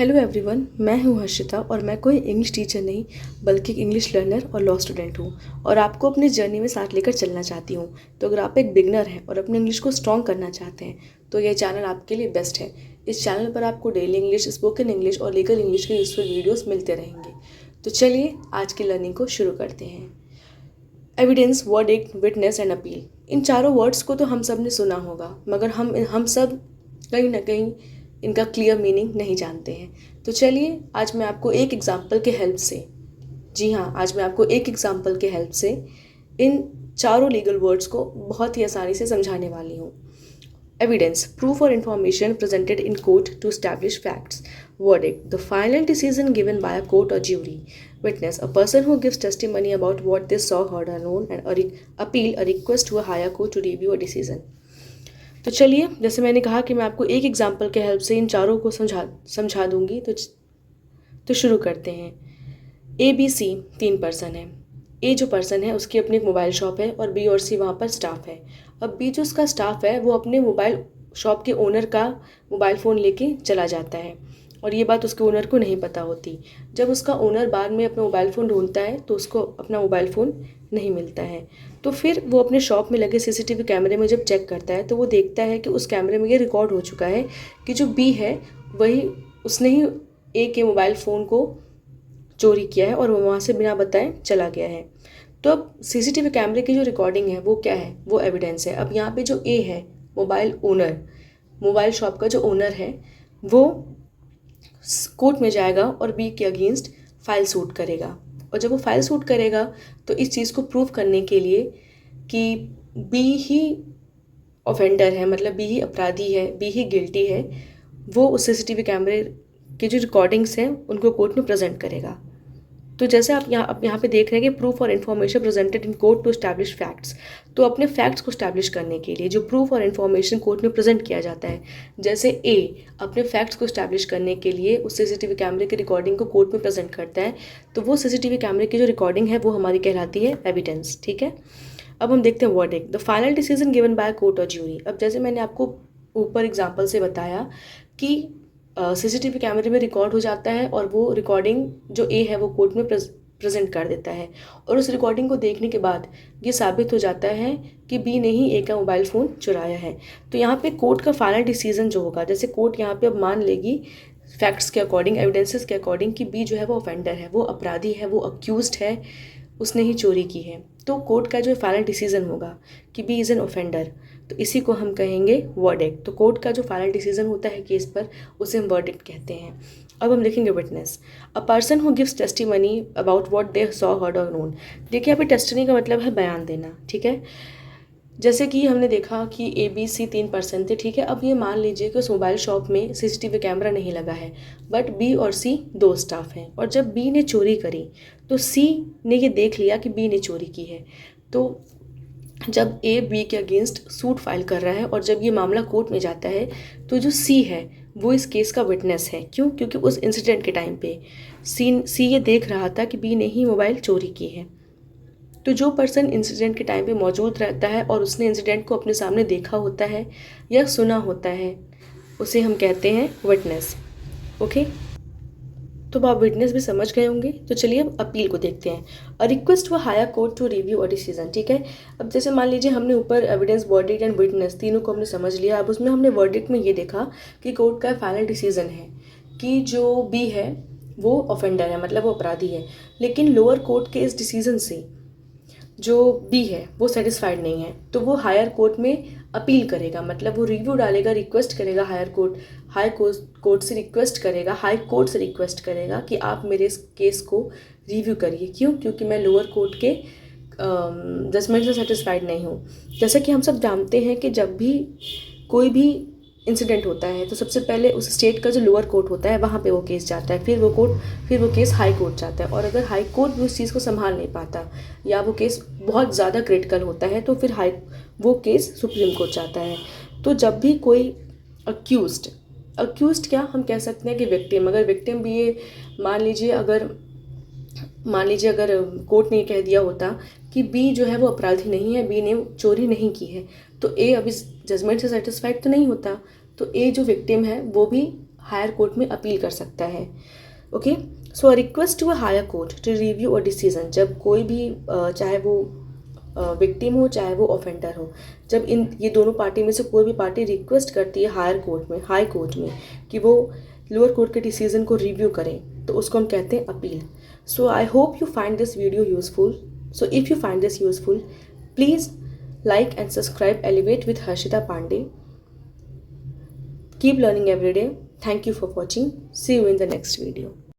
Hello everyone, मैं हूं हर्षिता और मैं कोई इंग्लिश टीचर नहीं बल्कि एक इंग्लिश लर्नर और लॉ स्टूडेंट हूं और आपको अपनी जर्नी में साथ लेकर चलना चाहती हूं। तो अगर आप एक बिगनर हैं और अपने इंग्लिश को स्ट्रॉन्ग करना चाहते हैं तो यह चैनल आपके लिए बेस्ट है। इस चैनल पर आपको डेली इंग्लिश, स्पोकन इंग्लिश और लीगल इंग्लिश के यूजफुल वीडियोज़ मिलते रहेंगे। तो चलिए आज की लर्निंग को शुरू करते हैं। Evidence, verdict, witness and appeal. इन चारों वर्ड्स को तो हम सब ने सुना होगा, मगर हम सब कहीं ना कहीं इनका क्लियर मीनिंग नहीं जानते हैं। तो चलिए आज मैं आपको एक एग्जाम्पल के हेल्प से, जी हाँ, आज मैं आपको एक एग्जाम्पल के हेल्प से इन चारों लीगल वर्ड्स को बहुत ही आसानी से समझाने वाली हूँ। Evidence, proof or information presented in court to establish facts. Verdict, the final decision given by a court or jury. Witness, a person who gives testimony about what they saw, heard or known. And appeal, a request to a higher court to review a decision. तो चलिए, जैसे मैंने कहा कि मैं आपको एक example के हेल्प से इन चारों को समझा दूंगी। तो शुरू करते हैं। ए बी सी 3 पर्सन है। ए जो पर्सन है उसकी अपनी एक मोबाइल शॉप है और बी और सी वहाँ पर स्टाफ है। अब बी जो उसका स्टाफ है वो अपने मोबाइल शॉप के ओनर का मोबाइल फ़ोन लेके चला जाता है और ये बात उसके ओनर को नहीं पता होती। जब उसका ओनर बाद में अपना मोबाइल फ़ोन ढूंढता है तो उसको अपना मोबाइल फ़ोन नहीं मिलता है। तो फिर वो अपने शॉप में लगे सीसीटीवी कैमरे में जब चेक करता है तो वो देखता है कि उस कैमरे में ये रिकॉर्ड हो चुका है कि जो बी है वही उसने ही ए के मोबाइल फ़ोन को चोरी किया है और वो वहाँ से बिना बताए चला गया है। तो अब सीसीटीवी कैमरे की जो रिकॉर्डिंग है वो क्या है, वो एविडेंस है। अब यहाँ पे जो ए है, मोबाइल ओनर, मोबाइल शॉप का जो ओनर है, वो कोर्ट में जाएगा और बी के अगेंस्ट फाइल सूट करेगा। और जब वो फाइल सूट करेगा तो इस चीज़ को प्रूव करने के लिए कि बी ही ऑफेंडर है, मतलब बी ही अपराधी है, बी ही गिल्टी है, वो उस सीसीटीवी कैमरे की जो रिकॉर्डिंग्स हैं उनको कोर्ट में प्रेजेंट करेगा। तो जैसे आप यहाँ पे देख रहे हैं कि प्रूफ और information presented in court to establish facts. तो अपने फैक्ट्स को एस्टैब्लिश करने के लिए जो प्रूफ और इन्फॉर्मेशन कोर्ट में प्रेजेंट किया जाता है, जैसे ए अपने फैक्ट्स को एस्टैब्लिश करने के लिए उस सीसीटीवी कैमरे की रिकॉर्डिंग को कोर्ट में प्रेजेंट करता है, तो वो सीसीटीवी कैमरे की जो रिकॉर्डिंग है वो हमारी कहलाती है एविडेंस। ठीक है, अब हम देखते हैं verdict, the final decision given by court और ज्यूरी। अब जैसे मैंने आपको ऊपर एग्जाम्पल से बताया कि सीसीटीवी कैमरे में रिकॉर्ड हो जाता है और वो रिकॉर्डिंग जो ए है वो कोर्ट में प्रेजेंट कर देता है और उस रिकॉर्डिंग को देखने के बाद ये साबित हो जाता है कि बी ने ही ए का मोबाइल फ़ोन चुराया है। तो यहाँ पे कोर्ट का फाइनल डिसीजन जो होगा, जैसे कोर्ट यहाँ पे अब मान लेगी फैक्ट्स के अकॉर्डिंग, एविडेंसेस के अकॉर्डिंग कि बी जो है वो ऑफेंडर है, वो अपराधी है, वो अक्यूज्ड है, उसने ही चोरी की है। तो कोर्ट का जो फाइनल डिसीजन होगा कि बी इज़ एन ऑफेंडर, तो इसी को हम कहेंगे वर्डिक्ट। तो कोर्ट का जो फाइनल डिसीजन होता है केस पर उसे हम वर्डिक्ट कहते हैं। अब हम देखेंगे witness, a person who gives testimony about what they saw, heard और नोन। देखिए यहाँ पे टेस्टिमनी का मतलब है बयान देना। ठीक है, जैसे कि हमने देखा कि ए बी सी 3 पर्सन थे। ठीक है, अब ये मान लीजिए कि उस मोबाइल शॉप में सीसीटीवी कैमरा नहीं लगा है, बट बी और सी 2 स्टाफ हैं और जब बी ने चोरी करी तो सी ने ये देख लिया कि बी ने चोरी की है। तो जब ए बी के अगेंस्ट सूट फाइल कर रहा है और जब ये मामला कोर्ट में जाता है तो जो सी है वो इस केस का विटनेस है। क्यों? क्योंकि उस इंसिडेंट के टाइम पे सी ये देख रहा था कि बी ने ही मोबाइल चोरी की है। तो जो पर्सन इंसिडेंट के टाइम पे मौजूद रहता है और उसने इंसिडेंट को अपने सामने देखा होता है या सुना होता है, उसे हम कहते हैं विटनेस। ओके, तो आप विटनेस भी समझ गए होंगे। तो चलिए अब अपील को देखते हैं। A request to higher court to review a decision. ठीक है, अब जैसे मान लीजिए हमने ऊपर एविडेंस, वर्डिक्ट एंड विटनेस तीनों को हमने समझ लिया। अब उसमें हमने वर्डिक्ट में ये देखा कि कोर्ट का फाइनल डिसीजन है कि जो बी है वो ऑफेंडर है, मतलब वो अपराधी है। लेकिन लोअर कोर्ट के इस डिसीजन से जो बी है वो सेटिस्फाइड नहीं है, तो वो हायर कोर्ट में अपील करेगा, मतलब वो रिव्यू डालेगा, रिक्वेस्ट करेगा हाई कोर्ट से रिक्वेस्ट करेगा, हाई कोर्ट से रिक्वेस्ट करेगा कि आप मेरे इस केस को रिव्यू करिए। क्यों? क्योंकि मैं लोअर कोर्ट के जजमेंट से सेटिस्फाइड नहीं हूँ। जैसे कि हम सब जानते हैं कि जब भी कोई भी इंसिडेंट होता है तो सबसे पहले उस स्टेट का जो लोअर कोर्ट होता है वहाँ पे वो केस जाता है, फिर वो केस हाई कोर्ट जाता है। और अगर हाई कोर्ट भी उस चीज़ को संभाल नहीं पाता या वो केस बहुत ज़्यादा क्रिटिकल होता है तो फिर वो केस सुप्रीम कोर्ट जाता है। तो जब भी कोई अक्यूज्ड क्या हम कह सकते हैं कि विक्टिम, अगर विक्टिम भी ये मान लीजिए अगर कोर्ट ने कह दिया होता कि बी जो है वो अपराधी नहीं है, बी ने चोरी नहीं की है, तो ए अब इस जजमेंट से सेटिस्फाइड तो नहीं होता। तो ए जो विक्टिम है वो भी हायर कोर्ट में अपील कर सकता है। Okay, so a request to a higher court to review a decision, जब कोई भी चाहे वो विक्टिम हो चाहे वो ऑफेंडर हो, जब ये दोनों पार्टी में से कोई भी पार्टी रिक्वेस्ट करती है हायर कोर्ट में, हाई कोर्ट में, कि वो लोअर कोर्ट के डिसीजन को रिव्यू करें, तो उसको हम कहते हैं appeal. So I hope you find this video useful. So if you find this useful, please like and subscribe Elevate with Harshita Pandey. Keep learning every day. Thank you for watching. See you in the next video.